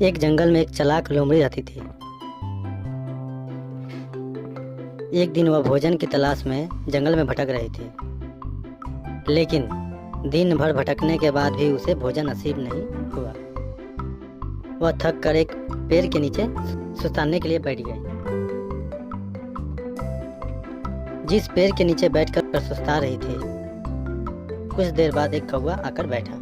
एक जंगल में एक चालाक लोमड़ी रहती थी। एक दिन वह भोजन की तलाश में जंगल में भटक रही थी, लेकिन दिन भर भटकने के बाद भी उसे भोजन नसीब नहीं हुआ। वह थक कर एक पेड़ के नीचे सुस्ताने के लिए बैठ गई। जिस पेड़ के नीचे बैठकर सुस्ता रही थी, कुछ देर बाद एक कौवा आकर बैठा।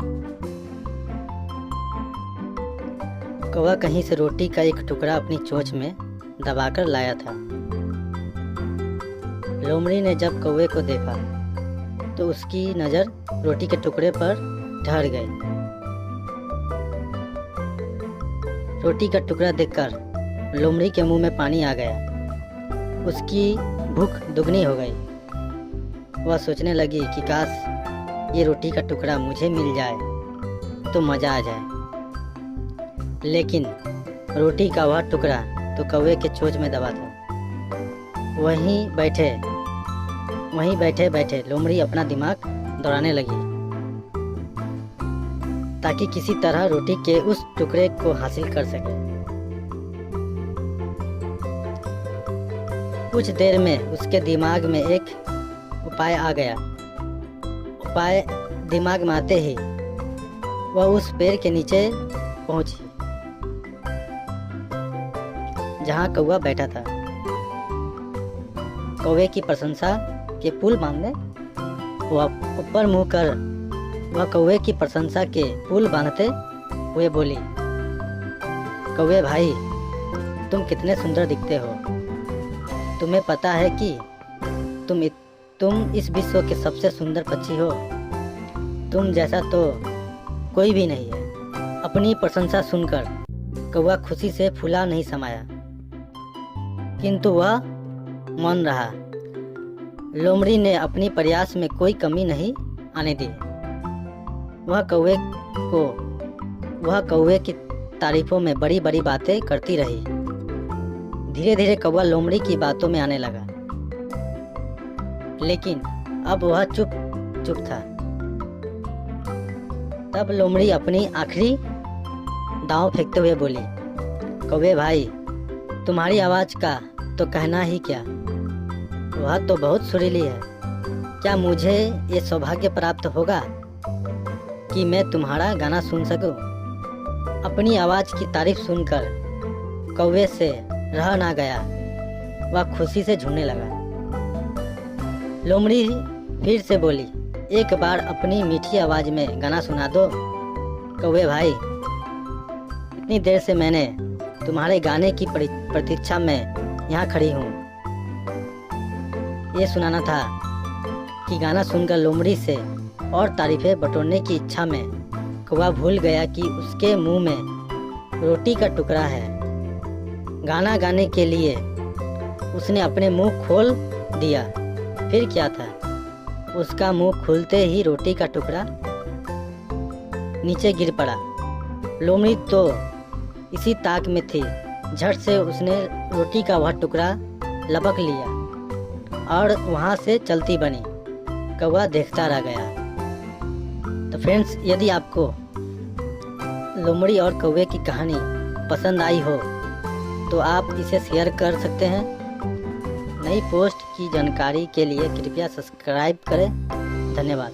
कौवा कहीं से रोटी का एक टुकड़ा अपनी चोंच में दबाकर लाया था। लोमड़ी ने जब कौवे को देखा तो उसकी नज़र रोटी के टुकड़े पर ठहर गई। रोटी का टुकड़ा देखकर लोमड़ी के मुंह में पानी आ गया। उसकी भूख दुगनी हो गई। वह सोचने लगी कि काश ये रोटी का टुकड़ा मुझे मिल जाए तो मज़ा आ जाए। लेकिन रोटी का वह टुकड़ा तो कौवे के चोंच में दबा था। वहीं बैठे बैठे लोमड़ी अपना दिमाग दौड़ाने लगी ताकि किसी तरह रोटी के उस टुकड़े को हासिल कर सके। कुछ देर में उसके दिमाग में एक उपाय आ गया। उपाय दिमाग में आते ही वह उस पेड़ के नीचे पहुंची जहां कौवा बैठा था। कौवे की प्रशंसा के पुल बांधने वह ऊपर मुंह कर वह कौवे की प्रशंसा के पुल बांधते हुए बोली, कौवे भाई, तुम कितने सुंदर दिखते हो। तुम्हें पता है कि तुम इस विश्व के सबसे सुंदर पक्षी हो। तुम जैसा तो कोई भी नहीं है। अपनी प्रशंसा सुनकर कौवा खुशी से फूला नहीं समाया, किंतु वह मौन रहा। लोमड़ी ने अपनी प्रयास में कोई कमी नहीं आने दी। वह कौवे की तारीफों में बड़ी बड़ी बातें करती रही। धीरे धीरे कौवा लोमड़ी की बातों में आने लगा, लेकिन अब वह चुप था। तब लोमड़ी अपनी आखिरी दांव फेंकते हुए बोली, कौवे भाई, तुम्हारी आवाज़ का तो कहना ही क्या, वह तो बहुत सुरीली है। क्या मुझे ये सौभाग्य प्राप्त होगा कि मैं तुम्हारा गाना सुन सकूं? अपनी आवाज़ की तारीफ सुनकर कौवे से रह ना गया। वह खुशी से झूमने लगा। लोमड़ी फिर से बोली, एक बार अपनी मीठी आवाज़ में गाना सुना दो कौवे भाई। इतनी देर से मैंने तुम्हारे गाने की प्रतीक्षा में यहाँ खड़ी हूँ। ये सुनाना था कि गाना सुनकर लोमड़ी से और तारीफें बटोरने की इच्छा में कौवा भूल गया कि उसके मुंह में रोटी का टुकड़ा है। गाना गाने के लिए उसने अपने मुंह खोल दिया। फिर क्या था, उसका मुंह खुलते ही रोटी का टुकड़ा नीचे गिर पड़ा। लोमड़ी तो इसी ताक में थी। झट से उसने रोटी का वह टुकड़ा लपक लिया और वहाँ से चलती बनी। कौवा देखता रह गया। तो फ्रेंड्स, यदि आपको लोमड़ी और कौवे की कहानी पसंद आई हो तो आप इसे शेयर कर सकते हैं। नई पोस्ट की जानकारी के लिए कृपया सब्सक्राइब करें। धन्यवाद।